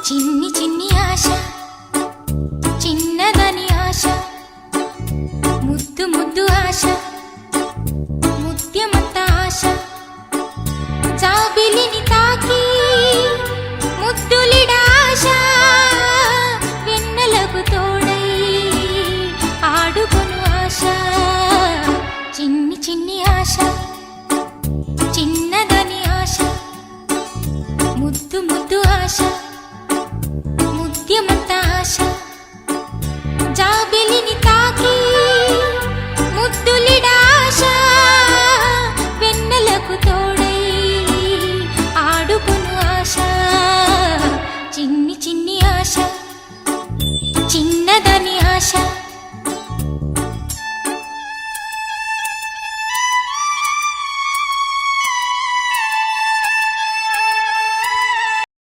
చిన్ని చిన్ని ఆశ చిన్నదని ఆశ ముద్దు ముద్దు ఆశ ముత్యమంత ఆశ జాబిలిని తాకి ముద్దులిడ ఆశ వెన్నెలకు తోడై ఆడుకొను ఆశ చిన్ని చిన్ని ఆశ చిన్నదని ఆశ ముద్దు ముద్దు ఆశ